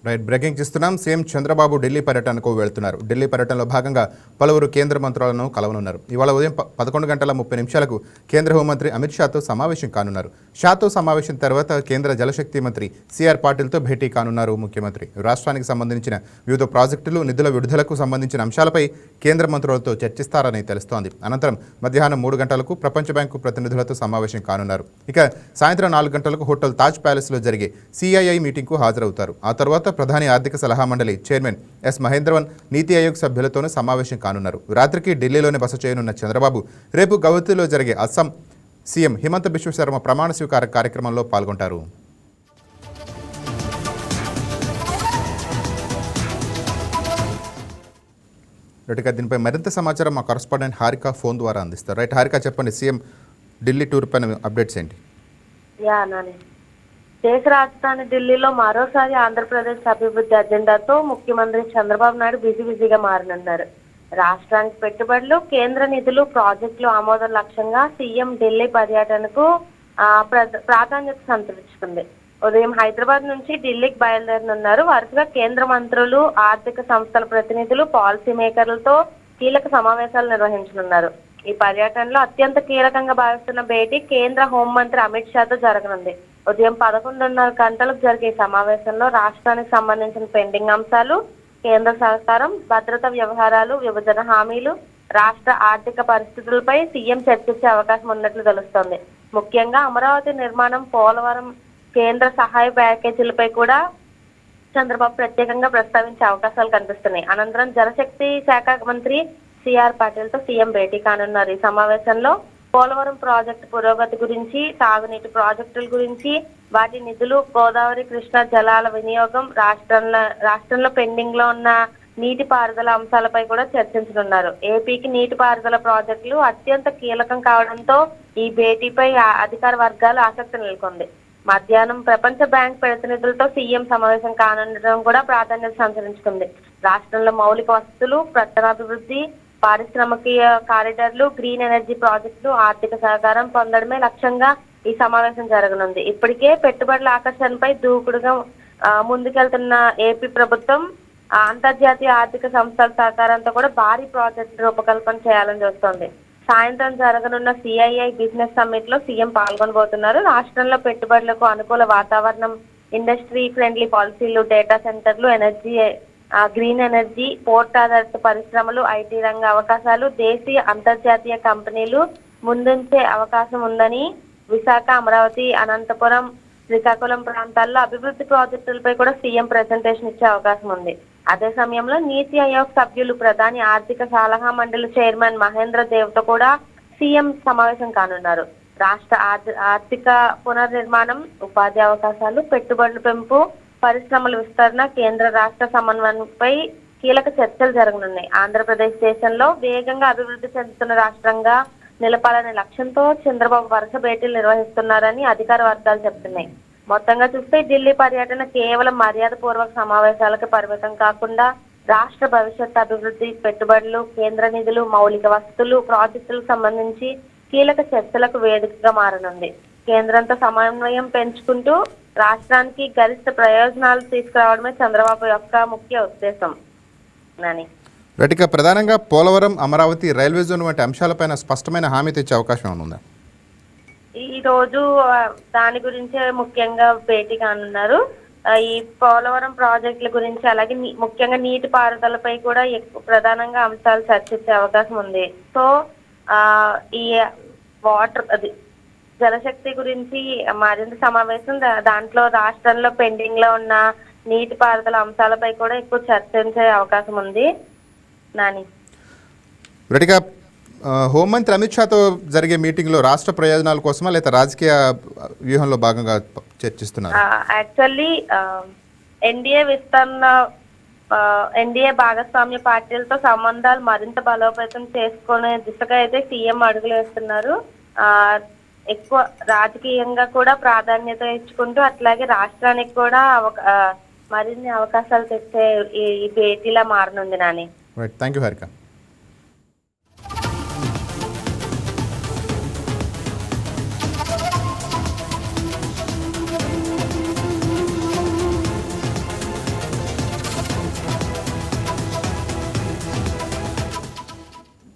Right, breaking చూస్తున్నాం. CM Chandrababu Delhi పర్యటనకు వెళ్తున్నారు. ఢిల్లీ పర్యటనలో భాగంగా పలువురు కేంద్ర మంత్రులను కలవనున్నారు. ఇవాళ ఉదయం 11:30 కేంద్ర హోంమంత్రి అమిత్ షాతో సమావేశం కానున్నారు. షాతో సమావేశం తర్వాత కేంద్ర జలశక్తి మంత్రి సిఆర్ పాటిల్తో భేటీ కానున్నారు ముఖ్యమంత్రి. రాష్ట్రానికి సంబంధించిన వివిధ ప్రాజెక్టులు, నిధుల విడుదలకు సంబంధించిన అంశాలపై కేంద్ర మంత్రులతో చర్చిస్తారని తెలుస్తోంది. అనంతరం మధ్యాహ్నం 3 గంటలకు ప్రపంచ బ్యాంకు ప్రతినిధులతో సమావేశం కానున్నారు. ఇక సాయంత్రం 4 గంటలకు హోటల్ తాజ్ ప్యాలెస్లో జరిగే సిఐఐ మీటింగ్కు హాజరవుతారు. ఆ తర్వాత ప్రధాని ఆర్థిక సలహా మండలి చైర్మన్ ఎస్ మహేంద్రవన్, నీతి ఆయోగ్ సభ్యులతోనూ సమావేశం కానున్నారు. రాత్రికి ఢిల్లీలోనే బస చేయనున్న చంద్రబాబు రేపు గౌహతిలో జరిగే అస్సాం సీఎం హిమంత బిశ్వ శర్మ ప్రమాణ స్వీకార కార్యక్రమంలో పాల్గొంటారు. రైట్గా దీనిపై మరింత సమాచారం మా కరస్పాండెంట్ హారిక ఫోన్ ద్వారా అందిస్తారు. రైట్ హారిక, చెప్పండి, సీఎం ఢిల్లీ టూర్ పైన అప్డేట్స్ ఏంటి? దేశ రాజధాని ఢిల్లీలో మరోసారి ఆంధ్రప్రదేశ్ అభివృద్ధి అజెండాతో ముఖ్యమంత్రి చంద్రబాబు నాయుడు బిజీగా మారనున్నారు. రాష్ట్రానికి పెట్టుబడులు, కేంద్ర నిధులు, ప్రాజెక్టులు ఆమోదం లక్ష్యంగా సీఎం ఢిల్లీ పర్యటనకు ప్రాధాన్యత సంతరించుకుంది. ఉదయం హైదరాబాద్ నుంచి ఢిల్లీకి బయలుదేరనున్నారు. వరుసగా కేంద్ర మంత్రులు, ఆర్థిక సంస్థల ప్రతినిధులు, పాలసీ మేకర్లతో కీలక సమావేశాలు నిర్వహించనున్నారు. ఈ పర్యటనలో అత్యంత కీలకంగా భావిస్తున్న భేటీ కేంద్ర హోంమంత్రి అమిత్ షాతో జరగనుంది. ఉదయం 11:30 గంటలకు జరిగే సమావేశంలో రాష్ట్రానికి సంబంధించిన పెండింగ్ అంశాలు, కేంద్ర సహకారం, భద్రతా వ్యవహారాలు, విభజన హామీలు, రాష్ట్ర ఆర్థిక పరిస్థితులపై సీఎం చర్చించే అవకాశం ఉన్నట్లు తెలుస్తోంది. ముఖ్యంగా అమరావతి నిర్మాణం, పోలవరం, కేంద్ర సహాయ ప్యాకేజీలపై కూడా చంద్రబాబు ప్రత్యేకంగా ప్రస్తావించే అవకాశాలు కనిపిస్తున్నాయి. అనంతరం జలశక్తి శాఖ మంత్రి సిఆర్ పాటిల్తో సీఎం భేటీ కానున్నారు. ఈ సమావేశంలో పోలవరం ప్రాజెక్టు పురోగతి గురించి, తాగునీటి ప్రాజెక్టుల గురించి, వాటి నిధులు, గోదావరి కృష్ణా జలాల వినియోగం, రాష్ట్రంలో పెండింగ్ లో ఉన్న నీటిపారుదల అంశాలపై కూడా చర్చించనున్నారు. ఏపీకి నీటిపారుదల ప్రాజెక్టులు అత్యంత కీలకం కావడంతో ఈ భేటీపై అధికార వర్గాలు ఆసక్తి నెలకొంది. మధ్యాహ్నం ప్రపంచ బ్యాంక్ ప్రతినిధులతో సీఎం సమావేశం కానుండడం కూడా ప్రాధాన్యత సంతరించుకుంది. రాష్ట్రంలో మౌలిక వసతులు, పట్టణాభివృద్ధి, పారిశ్రామిక కారిడార్లు, గ్రీన్ ఎనర్జీ ప్రాజెక్టులు, ఆర్థిక సహకారం పొందడమే లక్ష్యంగా ఈ సమావేశం జరగనుంది. ఇప్పటికే పెట్టుబడుల ఆకర్షణపై దూకుడుగా ముందుకెళ్తున్న ఏపీ ప్రభుత్వం అంతర్జాతీయ ఆర్థిక సంస్థల సహకారంతో కూడా భారీ ప్రాజెక్టు రూపకల్పన చేయాలని చూస్తోంది. సాయంత్రం జరగనున్న సిఐఐ బిజినెస్ సమ్మిట్ లో సీఎం పాల్గొనబోతున్నారు. రాష్ట్రంలో పెట్టుబడులకు అనుకూల వాతావరణం, ఇండస్ట్రీ ఫ్రెండ్లీ పాలసీలు, డేటా సెంటర్లు, ఎనర్జీ, గ్రీన్ ఎనర్జీ, పోర్ట్ ఆధారిత పరిశ్రమలు, ఐటీ రంగ అవకాశాలు, దేశీయ అంతర్జాతీయ కంపెనీలు ముందుంచే అవకాశం ఉందని విశాఖ, అమరావతి, అనంతపురం, శ్రీకాకుళం ప్రాంతాల్లో అభివృద్ధి ప్రాజెక్టులపై కూడా సీఎం ప్రెజెంటేషన్ ఇచ్చే అవకాశం ఉంది. అదే సమయంలో నీతి ఆయోగ్ సభ్యులు, ప్రధాని ఆర్థిక సలహా మండలి చైర్మన్ మహేంద్ర దేవ్ తో కూడా సీఎం సమావేశం కానున్నారు. రాష్ట్ర ఆర్థిక పునర్నిర్మాణం, ఉపాధి అవకాశాలు, పెట్టుబడుల పెంపు, పరిశ్రమల విస్తరణ, కేంద్ర రాష్ట్ర సమన్వయంపై కీలక చర్చలు జరగనున్నాయి. ఆంధ్రప్రదేశ్ దేశంలో వేగంగా అభివృద్ధి చెందుతున్న రాష్ట్రంగా నిలపాలనే లక్ష్యంతో చంద్రబాబు వరుస భేటీలు నిర్వహిస్తున్నారని అధికార వర్గాలు చెప్తున్నాయి. మొత్తంగా చూస్తే ఢిల్లీ పర్యటన కేవలం మర్యాదపూర్వక సమావేశాలకు పరిమితం కాకుండా రాష్ట్ర భవిష్యత్ అభివృద్ధి, పెట్టుబడులు, కేంద్ర నిధులు, మౌలిక వసతులు, ప్రాజెక్టులకు సంబంధించి కీలక చర్చలకు వేదికగా మారనుంది. కేంద్రంతో సమన్వయం పెంచుకుంటూ రాష్ట్రానికి గరిష్ట ప్రయోజనాలు తీసుకురావడమే చంద్రబాబు యొక్క ముఖ్య ఉద్దేశం. ప్రధానంగా పోలవరం, అమరావతి, రైల్వే జోన్ వంటి అంశాలపైన స్పష్టమైన హామీ తెచ్చే అవకాశం ఉందా? ఈ రోజు దాని గురించే ముఖ్యంగా భేటీ కానున్నారు. ఈ పోలవరం ప్రాజెక్టుల గురించి, అలాగే ముఖ్యంగా నీటి పారుదలపై కూడా ప్రధానంగా అంశాలు చర్చించే అవకాశం ఉంది. సో ఈ వాటర్ జలశక్తి గురించి మరింత సమావేశం, దాంట్లో రాష్ట్రంలో పెండింగ్ లో ఉన్న నీటి పారుదల అంశాలపై కూడా ఎక్కువ చర్చించే అవకాశం ఉంది. రెడ్డిగా హోంమంత్రి అమిత్ షాతో జరిగే మీటింగ్లో రాష్ట్ర ప్రయోజనాల కోసమా లేదా రాజకీయ వ్యూహంలో భాగంగా చర్చిస్తున్నారు? యాక్చువల్లీ ఎన్డీఏ భాగస్వామ్య పార్టీలతో సంబంధాలు మరింత బలోపేతం చేసుకునే దిశగా అయితే సీఎం అడుగులు వేస్తున్నారు. ఎక్కువ రాజకీయంగా కూడా ప్రాధాన్యత ఇచ్చుకుంటూ, అట్లాగే రాష్ట్రానికి కూడా మరిన్ని అవకాశాలు తెచ్చే ఈ భేటీలా మారనుంది. Thank you Harika.